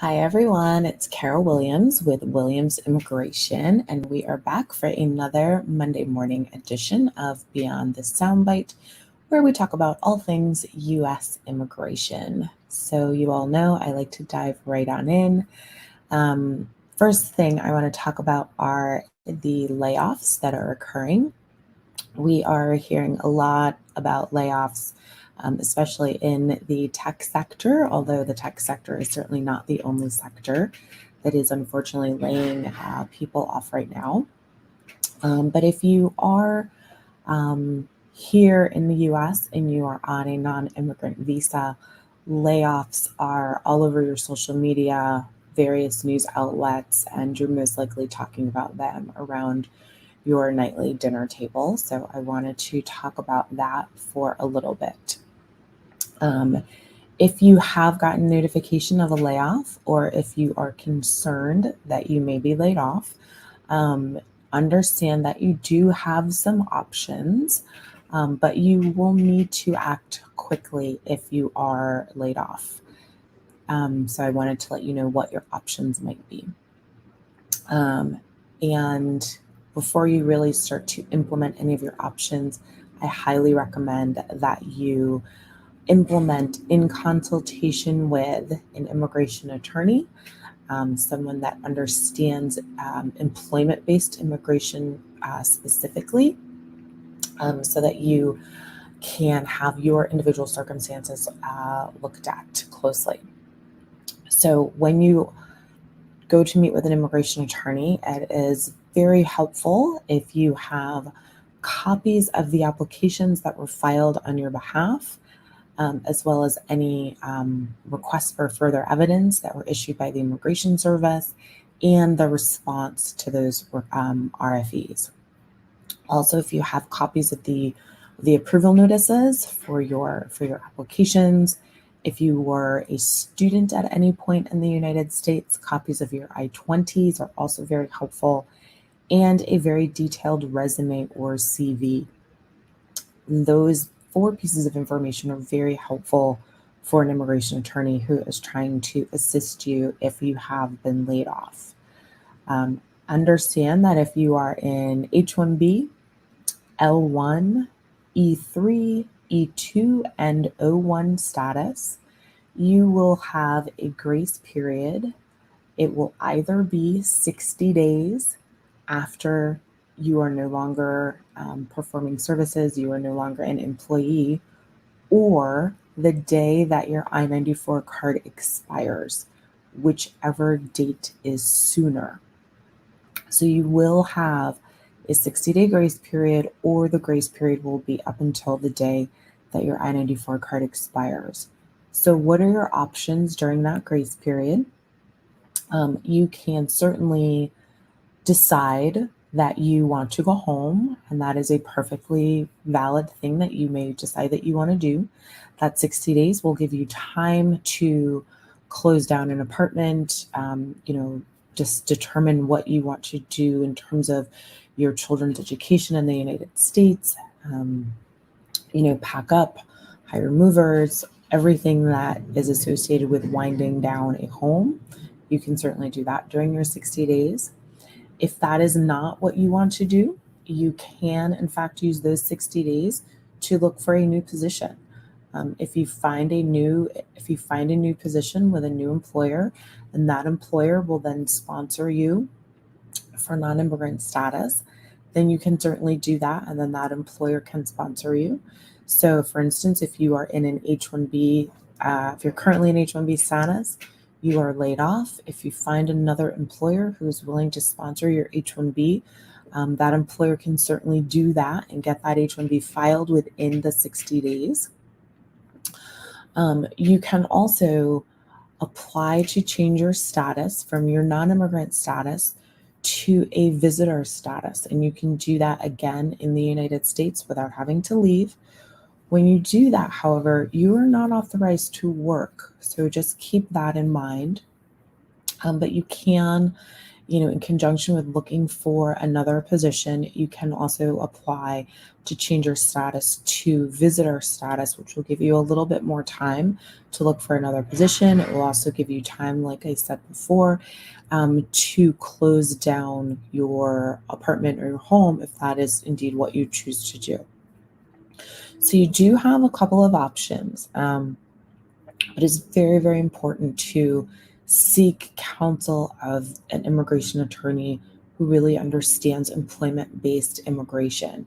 Hi everyone, it's Carol Williams with Williams Immigration, and we are back for another Monday morning edition of Beyond the Soundbite, where we talk about all things U.S. immigration. So you all know I like to dive right on in. First thing I want to talk about are the layoffs that are occurring. We are hearing a lot about layoffs, especially in the tech sector, although the tech sector is certainly not the only sector that is unfortunately laying people off right now. But if you are here in the US and you are on a non-immigrant visa, layoffs are all over your social media, various news outlets, and you're most likely talking about them around your nightly dinner table. So I wanted to talk about that for a little bit. If you have gotten notification of a layoff, or if you are concerned that you may be laid off, understand that you do have some options, but you will need to act quickly if you are laid off. So I wanted to let you know what your options might be. And before you really start to implement any of your options, I highly recommend that you implement in consultation with an immigration attorney, someone that understands employment-based immigration specifically, so that you can have your individual circumstances looked at closely. So when you go to meet with an immigration attorney, it is very helpful if you have copies of the applications that were filed on your behalf, as well as any requests for further evidence that were issued by the Immigration Service and the response to those RFEs. Also, if you have copies of the approval notices for your applications, if you were a student at any point in the United States, copies of your I-20s are also very helpful, and a very detailed resume or CV. Those 4 pieces of information are very helpful for an immigration attorney who is trying to assist you if you have been laid off. Understand that if you are in H-1B, L-1, E-3, E-2, and O-1 status, you will have a grace period. It will either be 60 days after you are no longer performing services, you are no longer an employee, or the day that your I-94 card expires, whichever date is sooner. So you will have a 60-day grace period, or the grace period will be up until the day that your I-94 card expires. So what are your options during that grace period? You can certainly decide that you want to go home, and that is a perfectly valid thing that you may decide that you want to do. That 60 days will give you time to close down an apartment, just determine what you want to do in terms of your children's education in the United States, pack up, hire movers, everything that is associated with winding down a home. You can certainly do that during your 60 days. If that is not what you want to do, you can, in fact, use those 60 days to look for a new position. If you find a new position with a new employer, and that employer will then sponsor you for non-immigrant status, then you can certainly do that, and then that employer can sponsor you. So, for instance, if you are in an H-1B, if you're currently in H-1B status, you are laid off. If you find another employer who is willing to sponsor your H-1B, that employer can certainly do that and get that H-1B filed within the 60 days. You can also apply to change your status from your non-immigrant status to a visitor status, and you can do that again in the United States without having to leave. When you do that, however, you are not authorized to work, so just keep that in mind. But you can In conjunction with looking for another position, you can also apply to change your status to visitor status, which will give you a little bit more time to look for another position. It will also give you time, like I said before, to close down your apartment or your home if that is indeed what you choose to do. So you do have a couple of options, but it's very, very important to seek counsel of an immigration attorney who really understands employment-based immigration.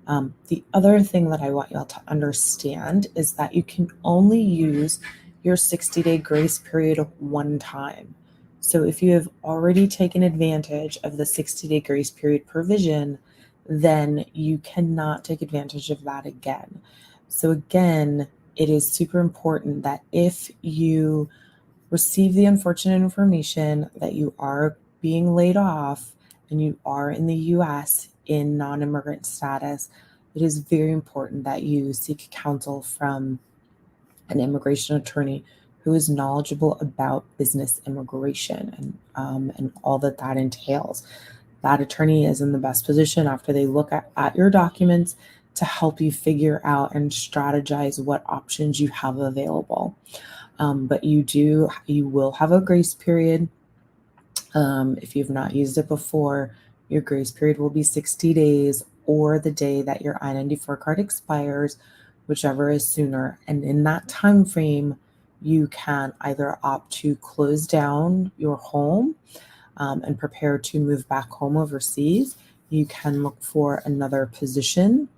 The other thing that I want y'all to understand is that you can only use your 60-day grace period one time. So if you have already taken advantage of the 60-day grace period provision, then you cannot take advantage of that again. So again, it is super important that if you receive the unfortunate information that you are being laid off and you are in the US in non-immigrant status, it is very important that you seek counsel from an immigration attorney who is knowledgeable about business immigration and all that entails. That attorney is in the best position after they look at your documents to help you figure out and strategize what options you have available. But you will have a grace period. If you've not used it before, your grace period will be 60 days or the day that your I-94 card expires, whichever is sooner. And in that time frame, you can either opt to close down your home and prepare to move back home overseas. You can look for another position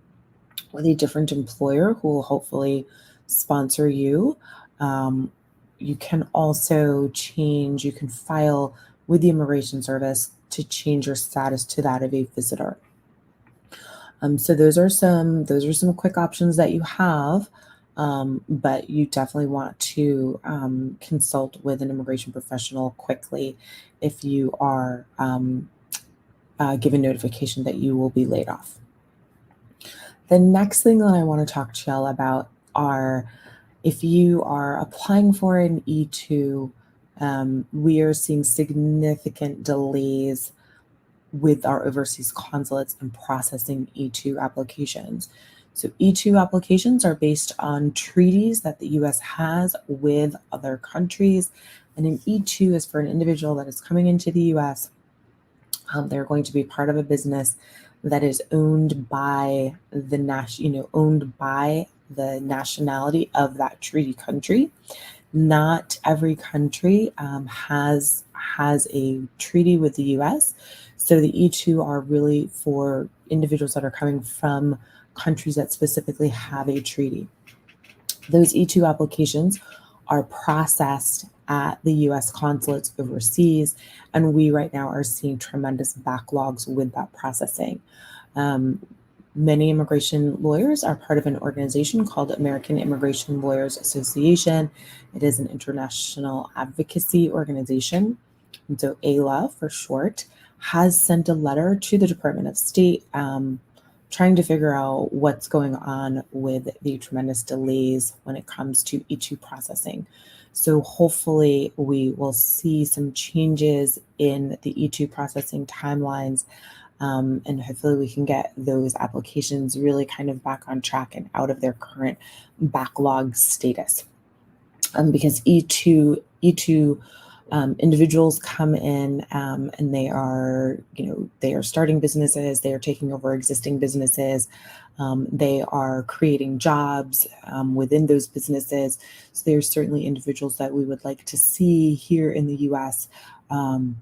with a different employer who will hopefully sponsor you. You can also you can file with the Immigration Service to change your status to that of a visitor. So those are some quick options that you have, but you definitely want to consult with an immigration professional quickly if you are given notification that you will be laid off. The next thing that I want to talk to y'all about are if you are applying for an E-2, we are seeing significant delays with our overseas consulates in processing E-2 applications. So E-2 applications are based on treaties that the U.S. has with other countries. And an E-2 is for an individual that is coming into the U.S. They're going to be part of a business that is owned by the nationality of that treaty country. Not every country has a treaty with the U.S. So the E-2 are really for individuals that are coming from countries that specifically have a treaty. Those E-2 applications are processed at the U.S. consulates overseas, and we right now are seeing tremendous backlogs with that processing. Many immigration lawyers are part of an organization called American Immigration Lawyers Association. It is an international advocacy organization, and so AILA for short, has sent a letter to the Department of State trying to figure out what's going on with the tremendous delays when it comes to E-2 processing. So hopefully we will see some changes in the E-2 processing timelines, and hopefully we can get those applications really kind of back on track and out of their current backlog status. Because E-2 individuals come in and they are starting businesses, they are taking over existing businesses, they are creating jobs within those businesses. So there's certainly individuals that we would like to see here in the U.S. And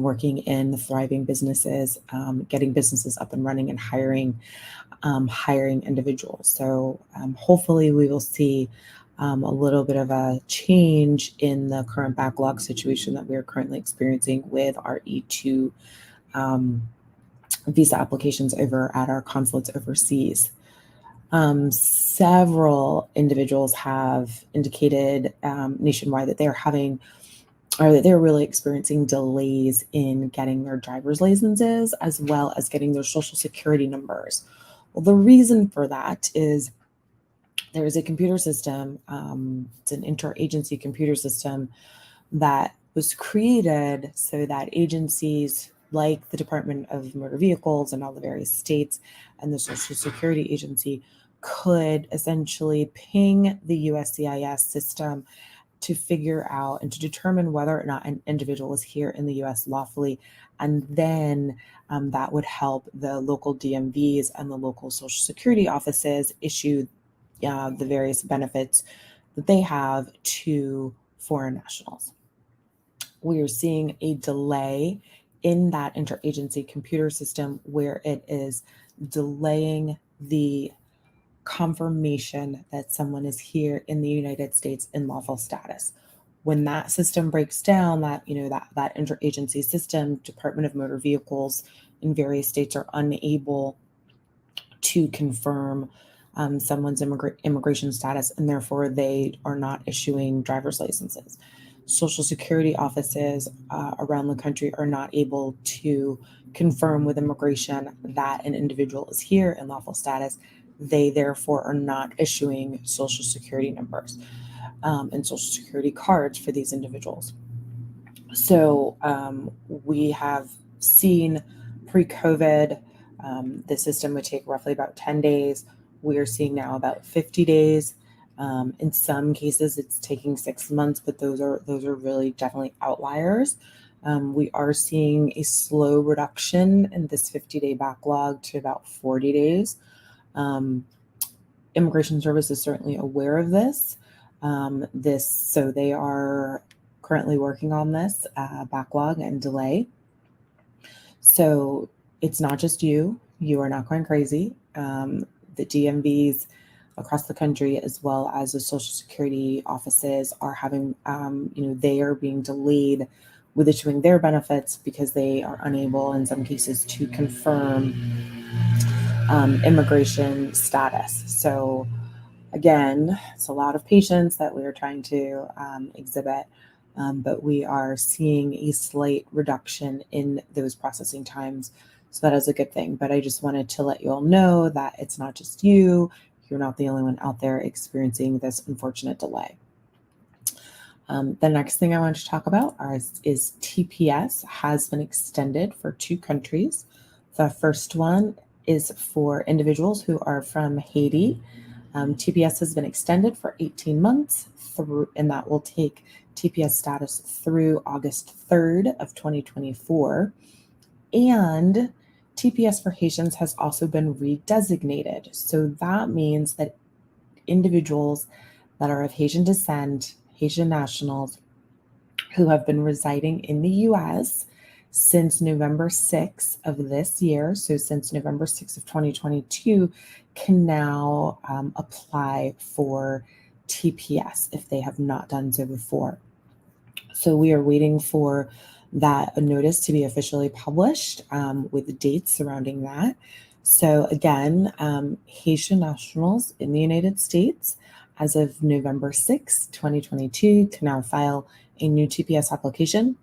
working in the thriving businesses, getting businesses up and running and hiring individuals. So hopefully we will see a little bit of a change in the current backlog situation that we are currently experiencing with our E-2 visa applications over at our consulates overseas. Several individuals have indicated nationwide that they're really experiencing delays in getting their driver's licenses as well as getting their social security numbers. Well, the reason for that is there is a computer system, it's an interagency computer system that was created so that agencies like the Department of Motor Vehicles and all the various states and the Social Security Agency could essentially ping the USCIS system to figure out and to determine whether or not an individual is here in the US lawfully. And then that would help the local DMVs and the local Social Security offices issue the various benefits that they have to foreign nationals. We are seeing a delay in that interagency computer system where it is delaying the confirmation that someone is here in the United States in lawful status. When that system breaks down, that that interagency system, Department of Motor Vehicles in various states are unable to confirm someone's immigration status, and therefore they are not issuing driver's licenses. Social Security offices around the country are not able to confirm with immigration that an individual is here in lawful status. They therefore are not issuing Social Security numbers and Social Security cards for these individuals. So we have seen pre-COVID, the system would take roughly about 10 days. We are seeing now about 50 days. In some cases, it's taking 6 months, but those are really definitely outliers. We are seeing a slow reduction in this 50-day backlog to about 40 days. Immigration Service is certainly aware of this. So they are currently working on this backlog and delay. So it's not just you. You are not going crazy. The DMVs across the country, as well as the Social Security offices, are having, they are being delayed with issuing their benefits because they are unable, in some cases, to confirm immigration status. So again, it's a lot of patience that we are trying to exhibit, but we are seeing a slight reduction in those processing times. So that is a good thing. But I just wanted to let you all know that it's not just you. You're not the only one out there experiencing this unfortunate delay. The next thing I want to talk about is TPS has been extended for 2 countries. The first one is for individuals who are from Haiti. TPS has been extended for 18 months and that will take TPS status through August 3rd of 2024. And TPS for Haitians has also been redesignated. So that means that individuals that are of Haitian descent, Haitian nationals who have been residing in the US since November 6th of this year, so since November 6th of 2022, can now apply for TPS if they have not done so before. So we are waiting for that notice to be officially published with the dates surrounding that. So again, Haitian nationals in the United States as of November 6, 2022, can now file a new TPS application.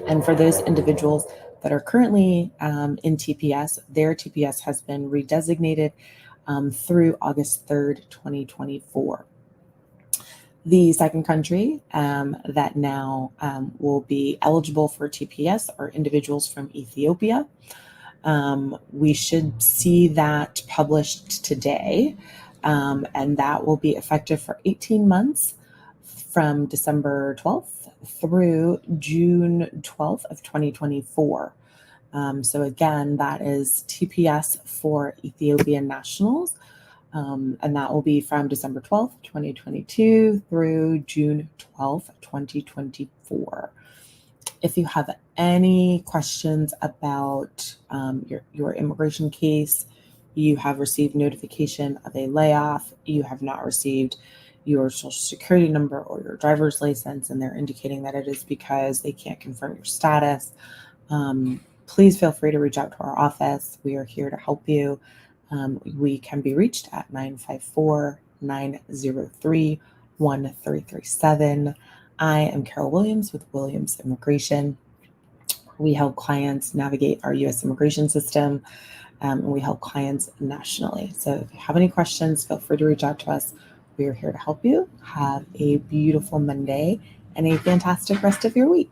And for those individuals that are currently in TPS, their TPS has been redesignated through August 3rd, 2024. The second country that now will be eligible for TPS are individuals from Ethiopia. We should see that published today, and that will be effective for 18 months from December 12th through June 12th of 2024. So again, that is TPS for Ethiopian nationals. And that will be from December 12th, 2022 through June 12th, 2024. If you have any questions about your immigration case, you have received notification of a layoff, you have not received your Social Security number or your driver's license, and they're indicating that it is because they can't confirm your status, please feel free to reach out to our office. We are here to help you. We can be reached at 954-903-1337. I am Carol Williams with Williams Immigration. We help clients navigate our U.S. immigration system, and we help clients nationally. So if you have any questions, feel free to reach out to us. We are here to help you. Have a beautiful Monday, and a fantastic rest of your week.